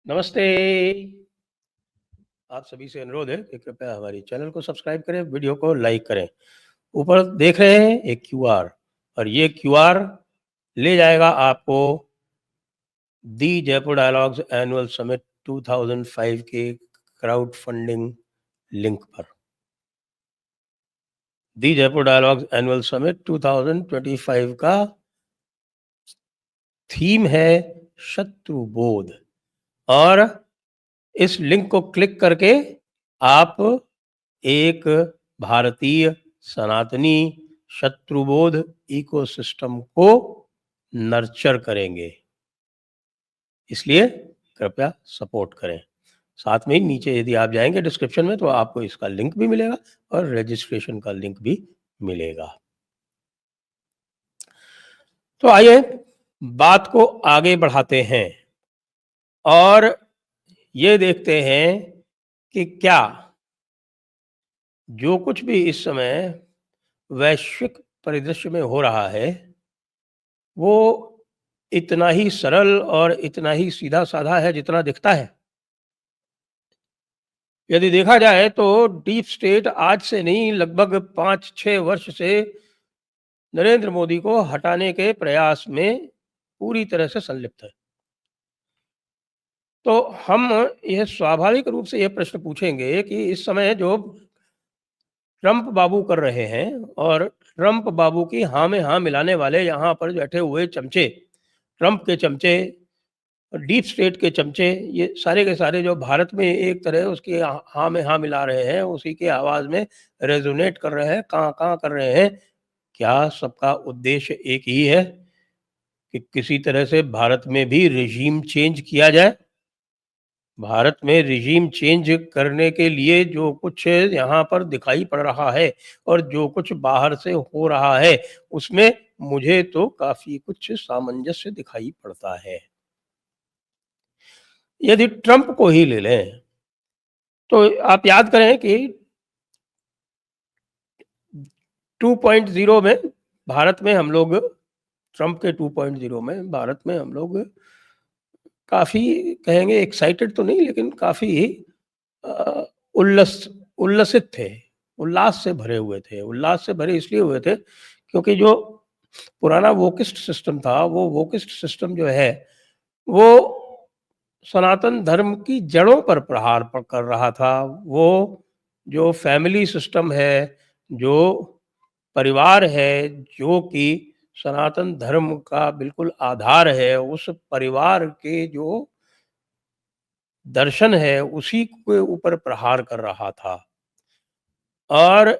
नमस्ते। आप सभी से अनुरोध है कि कृपया हमारी चैनल को सब्सक्राइब करें, वीडियो को लाइक करें। ऊपर देख रहे हैं एक क्यूआर और ये क्यूआर ले जाएगा आपको दी जयपुर डायलॉग्स एनुअल समिट 2005 के क्राउड फंडिंग लिंक पर। दी जयपुर डायलॉग्स एनुअल समिट 2025 का थीम है शत्रुबोध और इस लिंक को क्लिक करके आप एक भारतीय सनातनी शत्रुबोध इकोसिस्टम को नर्चर करेंगे, इसलिए कृपया सपोर्ट करें। साथ में ही नीचे यदि आप जाएंगे डिस्क्रिप्शन में तो आपको इसका लिंक भी मिलेगा और रजिस्ट्रेशन का लिंक भी मिलेगा। तो आइए बात को आगे बढ़ाते हैं और ये देखते हैं कि क्या जो कुछ भी इस समय वैश्विक परिदृश्य में हो रहा है वो इतना ही सरल और इतना ही सीधा साधा है जितना दिखता है। यदि देखा जाए तो डीप स्टेट आज से नहीं लगभग 5-6 वर्ष से नरेंद्र मोदी को हटाने के प्रयास में पूरी तरह से संलिप्त है। तो हम यह स्वाभाविक रूप से यह प्रश्न पूछेंगे कि इस समय जो ट्रंप बाबू कर रहे हैं और ट्रंप बाबू की हाँ में हाँ मिलाने वाले यहाँ पर बैठे हुए चमचे, ट्रंप के चमचे, डीप स्टेट के चमचे, ये सारे के सारे जो भारत में एक तरह उसकी हाँ में हाँ मिला रहे हैं, उसी के आवाज में रेजोनेट कर रहे हैं, कहाँ कर रहे हैं। क्या सबका उद्देश्य एक ही है कि किसी तरह से भारत में भी रिजीम चेंज किया जाए? भारत में रिजीम चेंज करने के लिए जो कुछ यहाँ पर दिखाई पड़ रहा है और जो कुछ बाहर से हो रहा है उसमें मुझे तो काफी कुछ सामंजस्य दिखाई पड़ता है। यदि ट्रंप को ही ले लें तो आप याद करें कि 2.0 में भारत में हम लोग, ट्रंप के 2.0 में भारत में हम लोग काफी कहेंगे एक्साइटेड तो नहीं लेकिन काफी उल्लसित थे, उल्लास से भरे हुए थे। उल्लास से भरे इसलिए हुए थे क्योंकि जो पुराना वोकिस्ट सिस्टम था वो वोकिस्ट सिस्टम जो है वो सनातन धर्म की जड़ों पर प्रहार कर रहा था। वो जो फैमिली सिस्टम है, जो परिवार है, जो कि सनातन धर्म का बिल्कुल आधार है, उस परिवार के जो दर्शन है उसी के ऊपर प्रहार कर रहा था और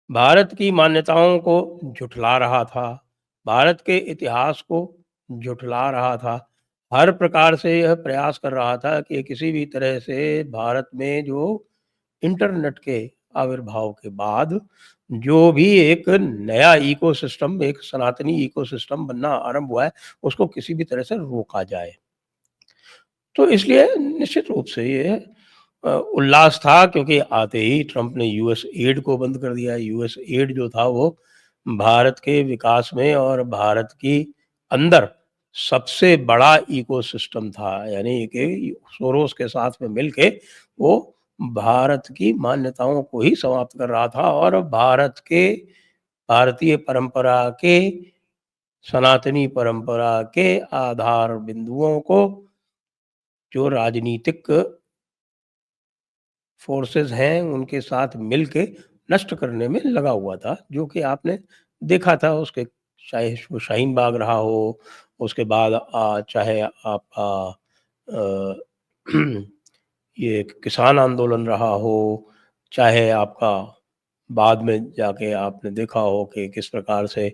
भारत की मान्यताओं को झुठला रहा था, भारत के इतिहास को झुठला रहा था। हर प्रकार से यह प्रयास कर रहा था कि किसी भी तरह से भारत में जो इंटरनेट के आविर्भाव के बाद जो भी एक नया इकोसिस्टम, एक सनातनी इकोसिस्टम बनना आरंभ हुआ है, उसको किसी भी तरह से रोका जाए। तो इसलिए निश्चित रूप से ये उल्लास था क्योंकि आते ही ट्रंप ने यूएस एड को बंद कर दिया। यूएस एड जो था वो भारत के विकास में और भारत की अंदर सबसे बड़ा इकोसिस्टम था, यानी कि सोरोस के साथ में मिलके वो भारत की मान्यताओं को ही समाप्त कर रहा था और भारत के, भारतीय परंपरा के, सनातनी परंपरा के आधार बिंदुओं को जो राजनीतिक फोर्सेस हैं उनके साथ मिलके नष्ट करने में लगा हुआ था, जो कि आपने देखा था। उसके चाहे वो शाहीन बाग रहा हो, उसके बाद चाहे आपका ये किसान आंदोलन रहा हो, चाहे आपका बाद में जाके आपने देखा हो कि किस प्रकार से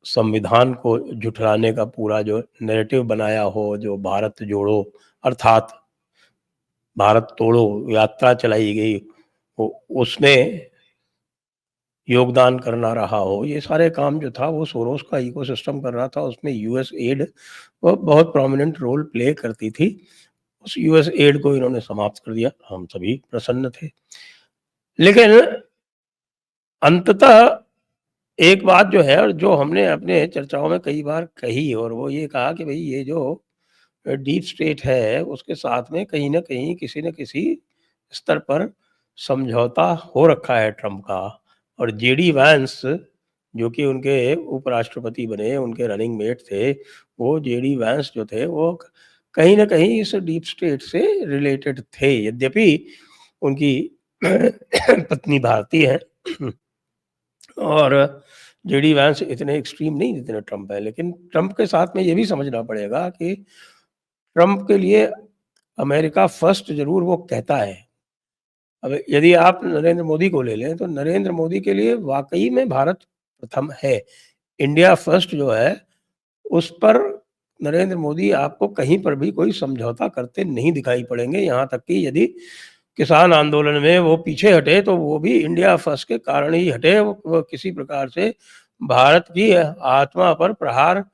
संविधान को झुठलाने का पूरा जो नैरेटिव बनाया हो, जो भारत जोड़ो अर्थात भारत तोड़ो यात्रा चलाई गई हो, उसमें योगदान करना रहा हो। ये सारे काम जो था वो सोरोस का इकोसिस्टम कर रहा था। उसमें यूएस एड वो बहुत प्रोमिनेंट रोल प्ले करती थी। उस यूएस एड को इन्होंने समाप्त कर दिया, हम सभी प्रसन्न थे। लेकिन अंततः एक बात जो है और जो हमने अपने चर्चाओं में कई बार कही और वो ये कहा कि भाई ये जो डीप स्टेट है, उसके साथ में कहीं न कहीं किसी न किसी स्तर पर समझौता हो रखा है ट्रम्प का। और जेडी वांस जो कि उनके उपराष्ट्रपति बने, उनके रनिंग मेट थे, वो जेडी वांस जो थे वो कहीं न कहीं इस डीप स्टेट से रिलेटेड थे। यद्यपि उनकी पत्नी भारतीय हैं और जेडी वांस इतने एक्सट्रीम नहीं जितने ट्रम्प है। लेकिन ट्रम्प के साथ में ये भी समझना पड़ेगा कि ट्रम्प के लिए अमेरिका फर्स्ट ज़रूर वो कहता है। अब यदि आप नरेंद्र मोदी को ले लें, तो नरेंद्र मोदी के लिए वाक़ई में भारत प्रथम है। इंडिया फर्स्ट जो है, उस पर नरेंद्र मोदी आपको कहीं पर भी कोई समझौता करते नहीं दिखाई पड़ेंगे। यहाँ तक कि यदि किसान आंदोलन में वो पीछे हटे, तो वो भी इंडिया फर्स्ट के कारण ही हटे। वो किसी प्रकार से भारत की आत्मा पर प्रहार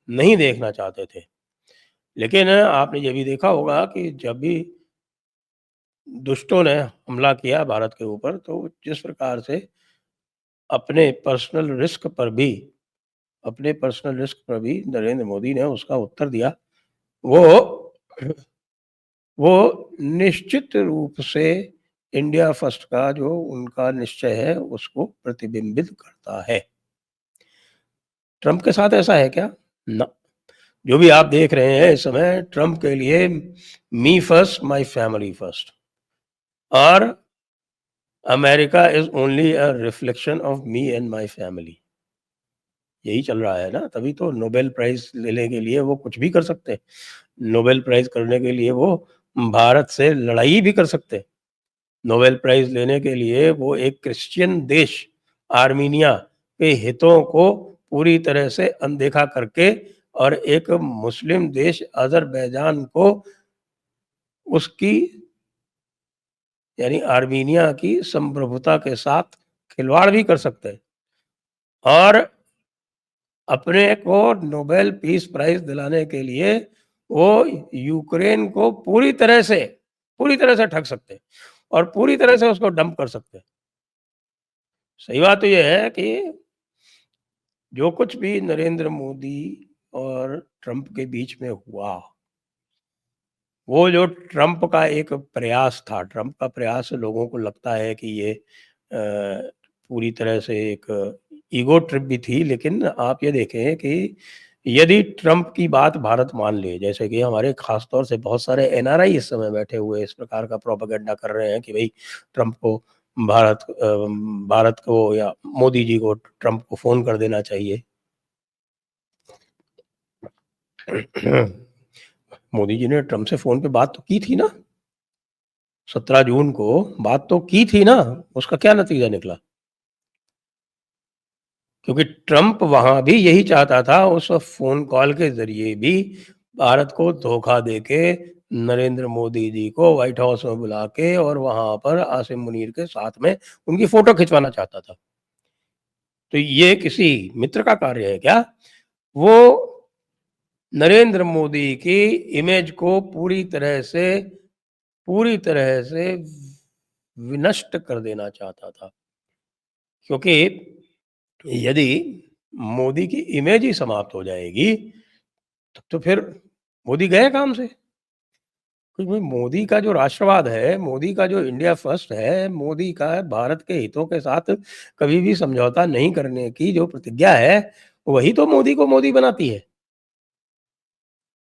नहीं देखना चाहते थे। लेकिन आपने ये भी देखा होगा कि जब भी दुष्टों ने हमला किया भारत के ऊपर, तो जिस प्रकार से अपने पर्सनल रिस्क पर भी अपने पर्सनल रिस्क पर भी नरेंद्र मोदी ने उसका उत्तर दिया, वो वो निश्चित रूप से इंडिया फर्स्ट का जो उनका निश्चय है, उसको प्रतिबिंबित करता है। ट्रम्प के साथ ऐसा है क्या? ना। जो भी आप देख रहे हैं इस समय, ट्रम्प के लिए मी फर्स्ट, माय फैमिली फर्स्ट और America is only a reflection of me and my family. यही चल रहा है ना, तभी तो नोबेल प्राइज़ लेने के लिए वो कुछ भी कर सकते हैं। नोबेल प्राइज़ करने के लिए वो भारत से लड़ाई भी कर सकते हैं। नोबेल प्राइज़ लेने के लिए वो एक क्रिश्चियन देश आर्मीनिया के हितों को पूरी तरह से अनदेखा करके और एक मुस्लिम देश अज़रबैजान को उसकी यानी आर्मीनिया की संप्रभुता के साथ खिलवाड़ भी कर सकते हैं और अपने को नोबेल पीस प्राइज़ दिलाने के लिए वो यूक्रेन को पूरी तरह से ठग सकते हैं और पूरी तरह से उसको डंप कर सकते हैं। सही बात तो ये है कि जो कुछ भी नरेंद्र मोदी और ट्रम्प के बीच में हुआ, वो जो ट्रम्प का एक प्रयास था, ट्रम्प का प्रयास लोगों को लगता है कि ये पूरी तरह से एक ईगो ट्रिप भी थी। लेकिन आप ये देखें कि यदि ट्रम्प की बात भारत मान ले, जैसे कि हमारे ख़ास तौर से बहुत सारे एनआरआई इस समय बैठे हुए इस प्रकार का प्रोपेगेंडा कर रहे हैं कि भई ट्रम्प को भारत को या मोदी जी को ट्रम्प को फ़ोन कर देना चाहिए। मोदी जी ने ट्रम्प से फ़ोन पे बात तो की थी ना, 17 जून को बात तो की थी ना, उसका क्या नतीजा निकला? क्योंकि ट्रम्प वहाँ भी यही चाहता था, उस फ़ोन कॉल के ज़रिए भी भारत को धोखा देके नरेंद्र मोदी जी को व्हाइट हाउस में बुला के और वहाँ पर आसिम मुनीर के साथ में उनकी फ़ोटो खिंचवाना चाहता था। तो ये किसी मित्र का कार्य है क्या? वो नरेंद्र मोदी की इमेज को पूरी तरह से विनष्ट कर देना चाहता था। क्योंकि यदि मोदी की इमेज ही समाप्त हो जाएगी, तब तो फिर मोदी गए काम से। क्योंकि मोदी का जो राष्ट्रवाद है, मोदी का जो इंडिया फर्स्ट है, मोदी का भारत के हितों के साथ कभी भी समझौता नहीं करने की जो प्रतिज्ञा है, वही तो मोदी को मोदी बनाती है।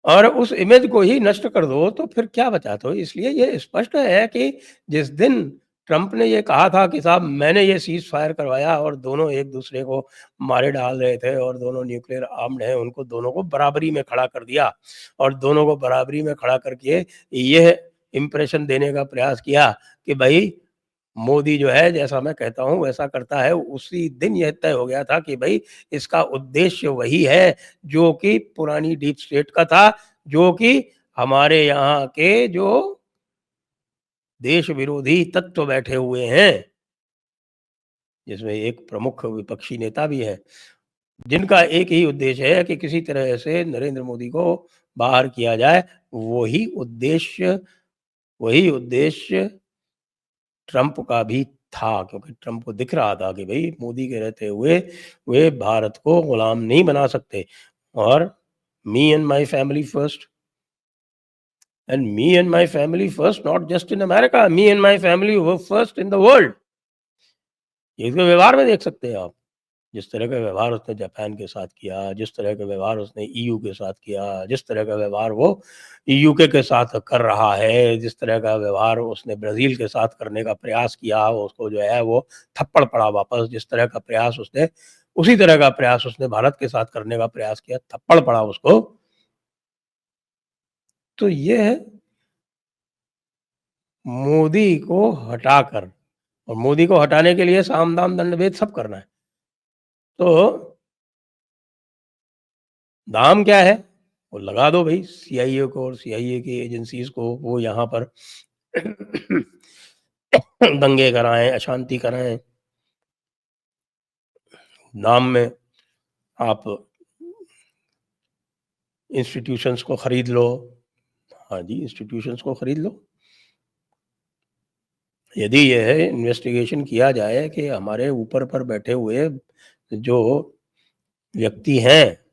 और उस इमेज को ही नष्ट कर दो तो फिर क्या बचा? तो इसलिए ये स्पष्ट है कि जिस दिन ट्रम्प ने ये कहा था कि साहब मैंने ये सीज़ फायर करवाया और दोनों एक-दूसरे को मारे डाल रहे थे और दोनों न्यूक्लियर आर्म्ड हैं, उनको दोनों को बराबरी में खड़ा कर दिया और दोनों को बराबरी में खड़ा करके यह इम्प्रेशन देने का प्रयास किया कि भई मोदी जो है जैसा मैं कहता हूँ वैसा करता है। उसी दिन यह तय हो गया था कि भई इसका उद्देश्य वही है जो कि पुरानी डीप स्टेट का था, जो कि हमारे यहाँ के जो देश विरोधी तत्व बैठे हुए हैं, जिसमें एक प्रमुख विपक्षी नेता भी है, जिनका एक ही उद्देश्य है कि किसी तरह से नरेंद्र मोदी को बाहर किया जाए। वही उद्देश्य वही उद्देश्य ट्रम्प का भी था, क्योंकि ट्रम्प को दिख रहा था कि भई मोदी के रहते हुए वे भारत को गुलाम नहीं बना सकते और me and my family first. And me and my family first, not just in America, me and my family were first in the world. ये इसके व्यवहार में देख सकते हैं आप। जिस तरह का व्यवहार उसने जापान के साथ किया, जिस तरह का व्यवहार उसने ईयू के साथ किया, जिस तरह का व्यवहार वो यूके के साथ कर रहा है, जिस तरह का व्यवहार उसने ब्राज़ील के साथ करने का प्रयास किया, उसको जो है वो थप्पड़ पड़ा वापस। जिस तरह का प्रयास उसने उसी तरह का प्रयास उसने भारत के साथ करने का प्रयास किया, थप्पड़ पड़ा उसको। तो ये है मोदी को हटाकर, और मोदी को हटाने के लिए साम, दाम, दंड, भेद सब करना है। तो दाम क्या है? वो लगा दो भई सीआईए को और सीआईए की एजेंसीज़ को, वो यहाँ पर दंगे कराएँ, अशांति कराएँ। नाम में आप इंस्टीट्यूशंस को खरीद लो। हाँ जी, इंस्टीट्यूशंस को खरीद लो। यदि यह इन्वेस्टिगेशन किया जाए कि हमारे ऊपर पर बैठे हुए जो व्यक्ति हैं,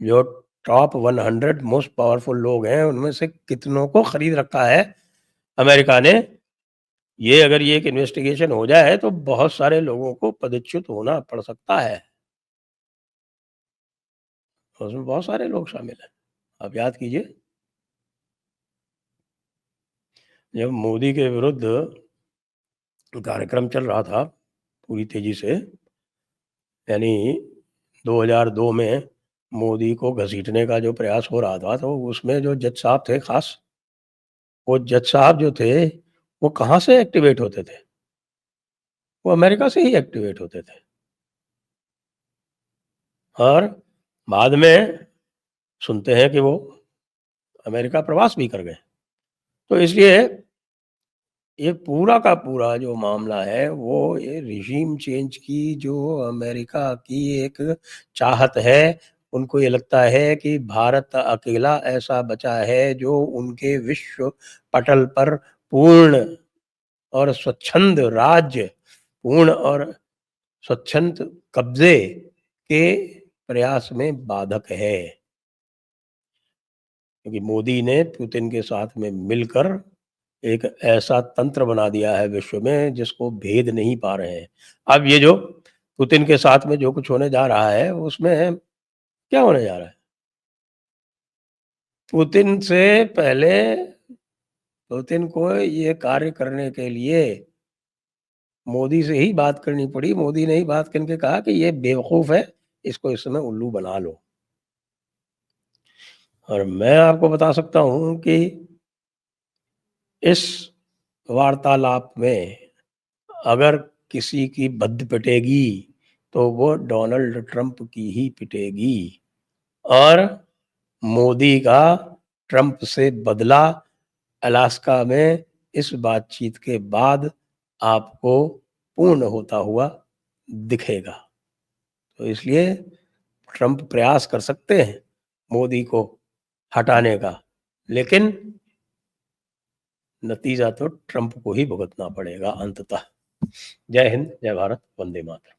जो टॉप 100 मोस्ट पावरफुल लोग हैं, उनमें से कितनों को खरीद रखा है अमेरिका ने, ये अगर ये एक इन्वेस्टिगेशन हो जाए तो बहुत सारे लोगों को पदच्युत होना पड़ सकता है। उसमें बहुत सारे लोग शामिल हैं। आप याद कीजिए, जब मोदी के विरुद्ध कार्यक्रम चल रहा था पूरी तेजी से, यानी 2002 में मोदी को घसीटने का जो प्रयास हो रहा था, तो उसमें जो जज साहब थे खास, वो जज साहब जो थे, वो कहाँ से एक्टिवेट होते थे? वो अमेरिका से ही एक्टिवेट होते थे। और बाद में सुनते हैं कि वो अमेरिका प्रवास भी कर गए। तो इसलिए ये पूरा का पूरा जो मामला है, वो ये रिजीम चेंज की जो अमेरिका की एक चाहत है, उनको ये लगता है कि भारत अकेला ऐसा बचा है जो उनके विश्व पटल पर पूर्ण और स्वच्छंद राज्य, पूर्ण और स्वच्छंद कब्जे के प्रयास में बाधक है। क्योंकि मोदी ने पुतिन के साथ में मिलकर एक ऐसा तंत्र बना दिया है विश्व में जिसको भेद नहीं पा रहे हैं। अब ये जो पुतिन के साथ में जो कुछ होने जा रहा है, उसमें क्या होने जा रहा है? पुतिन से पहले पुतिन को ये कार्य करने के लिए मोदी से ही बात करनी पड़ी। मोदी ने ही बात करके कहा कि ये बेवकूफ़ है, इसको इस समय उल्लू बना लो। और मैं आपको बता सकता हूँ कि इस वार्तालाप में अगर किसी की बद्ध पिटेगी, तो वो डोनाल्ड ट्रंप की ही पिटेगी। और मोदी का ट्रंप से बदला अलास्का में इस बातचीत के बाद आपको पूर्ण होता हुआ दिखेगा। तो इसलिए ट्रंप प्रयास कर सकते हैं मोदी को हटाने का, लेकिन नतीजा तो ट्रंप को ही भुगतना पड़ेगा अंततः। जय हिंद, जय भारत, वंदे मातरम।